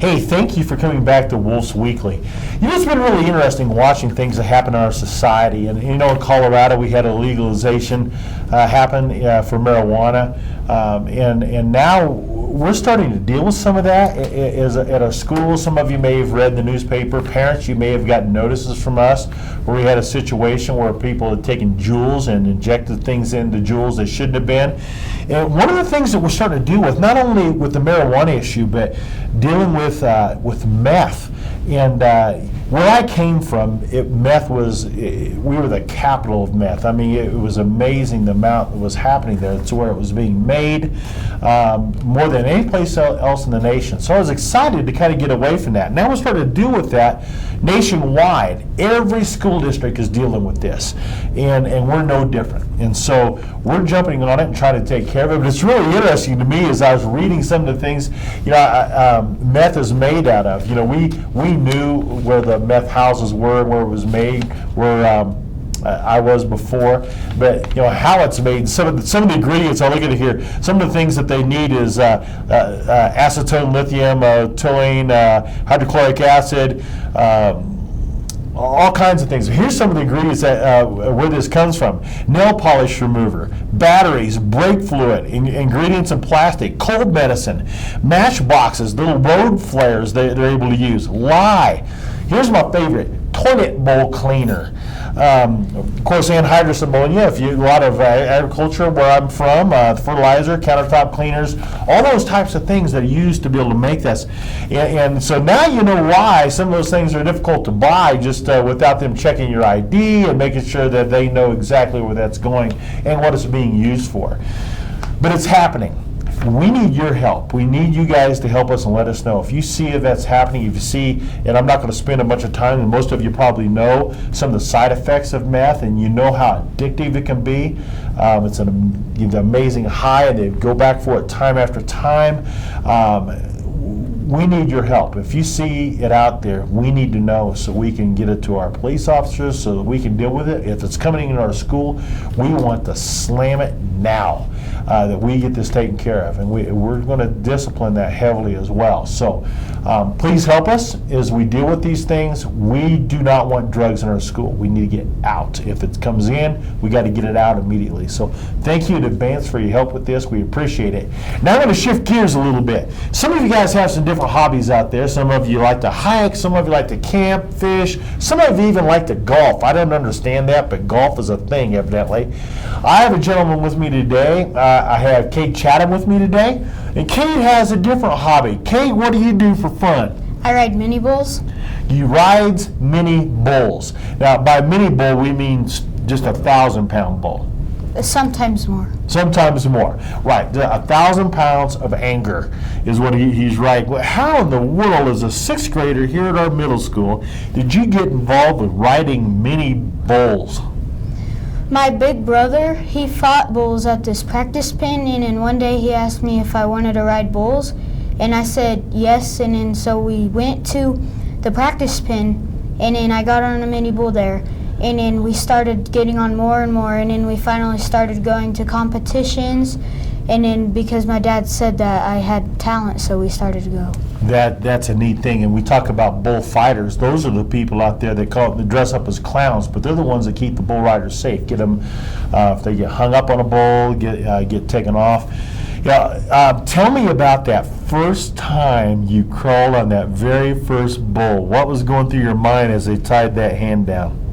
Hey, thank you for coming back to Woolf Weekly. You know, it's been really interesting watching things that happen in our society. And you know, in Colorado, we had a legalization happen for marijuana, and now we're starting to deal with some of that at our schools. Some of you may have read in the newspaper. Parents, you may have gotten notices from us where we had a situation where people had taken Juuls and injected things into Juuls they shouldn't have been. And one of the things that we're starting to deal with, not only with the marijuana issue, but dealing with meth. And where I came from, meth was, we were the capital of meth. I mean, it was amazing the amount that was happening there. It's where it was being made more than any place else in the nation. So I was excited to kind of get away from that. Now we're starting to deal with that nationwide. Every school district is dealing with this, and we're no different. And so we're jumping on it and trying to take care of it. But it's really interesting to me as I was reading some of the things, you know, meth is made out of. You know, we knew where the meth houses were, where it was made, where I was before, but you know how it's made. Some of the ingredients. I look at it here. Some of the things that they need is acetone, lithium, toluene, hydrochloric acid. All kinds of things. Here's some of the ingredients that where this comes from: nail polish remover, batteries, brake fluid, ingredients in plastic, cold medicine, matchboxes, little road flares they're able to use, lye. Here's my favorite: toilet bowl cleaner. Of course, anhydrous ammonia. If you a lot of agriculture where I'm from, fertilizer, countertop cleaners, all those types of things that are used to be able to make this. And so now you know why some of those things are difficult to buy just without them checking your ID and making sure that they know exactly where that's going and what it's being used for. But it's happening. We need your help. We need you guys to help us and let us know. If you see if that's happening, if you see, and I'm not going to spend a bunch of time, and most of you probably know some of the side effects of meth, and you know how addictive it can be. It's an amazing high, and they go back for it time after time. We need your help. If you see it out there, we need to know so we can get it to our police officers so that we can deal with it. If it's coming into our school, we want to slam it now, that we get this taken care of. And we're going to discipline that heavily as well. So please help us as we deal with these things. We do not want drugs in our school. We need to get out. If it comes in, we got to get it out immediately. So thank you in advance for your help with this. We appreciate it. Now I'm going to shift gears a little bit. Some of you guys have some different hobbies out there. Some of you like to hike, some of you like to camp, fish, some of you even like to golf. I don't understand that, but golf is a thing evidently. I have a gentleman with me today. I have Kate Chatham with me today, and Kate has a different hobby. Kate, what do you do for fun? I ride mini bulls. You rides mini bulls. Now by mini bull we mean just 1,000-pound bull. Sometimes more. Sometimes more. Right. 1,000 pounds of anger is what he's riding. How in the world, as a sixth grader here at our middle school, did you get involved with riding mini bulls? My big brother, he fought bulls at this practice pen, and then one day he asked me if I wanted to ride bulls, and I said yes, and then so we went to the practice pen, and then I got on a mini bull there. And then we started getting on more and more, and then we finally started going to competitions, and then because my dad said that I had talent, so we started to go. That's a neat thing, and we talk about bullfighters. Those are the people out there that they dress up as clowns, but they're the ones that keep the bull riders safe. Get them, if they get hung up on a bull, get taken off. Yeah, tell me about that first time you crawled on that very first bull. What was going through your mind as they tied that hand down?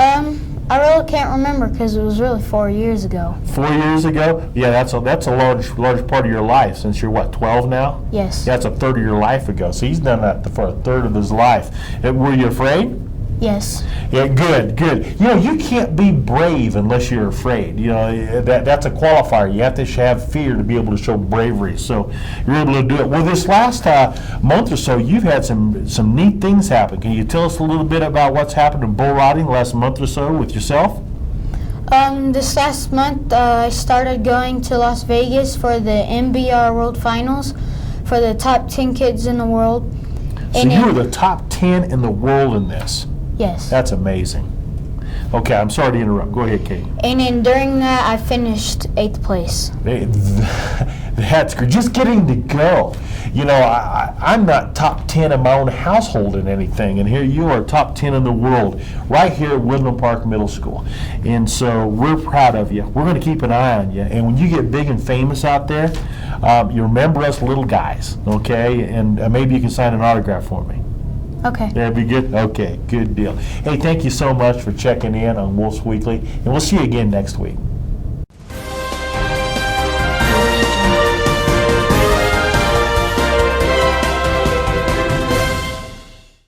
I really can't remember because it was really 4 years ago. 4 years ago? Yeah, that's a large part of your life since you're, what, 12 now? Yes. Yeah, that's a third of your life ago. So he's done that for a third of his life. Were you afraid? Yes. Yeah, good. You know, you can't be brave unless you're afraid. You know, that's a qualifier. You have to have fear to be able to show bravery. So you're able to do it. Well, this last month or so, you've had some neat things happen. Can you tell us a little bit about what's happened in bull riding the last month or so with yourself? This last month, I started going to Las Vegas for the MBR World Finals for the top 10 kids in the world. So you were the top 10 in the world in this? Yes. That's amazing. Okay, I'm sorry to interrupt. Go ahead, Kate. And then during that, I finished 8th place. That's great. Just getting to go. You know, I'm not top 10 in my own household in anything, and here you are top 10 in the world, right here at Woodland Park Middle School. And so we're proud of you. We're going to keep an eye on you. And when you get big and famous out there, you remember us little guys, okay? And maybe you can sign an autograph for me. Okay. That'd be good? Okay, good deal. Hey, thank you so much for checking in on Woolf Weekly, and we'll see you again next week.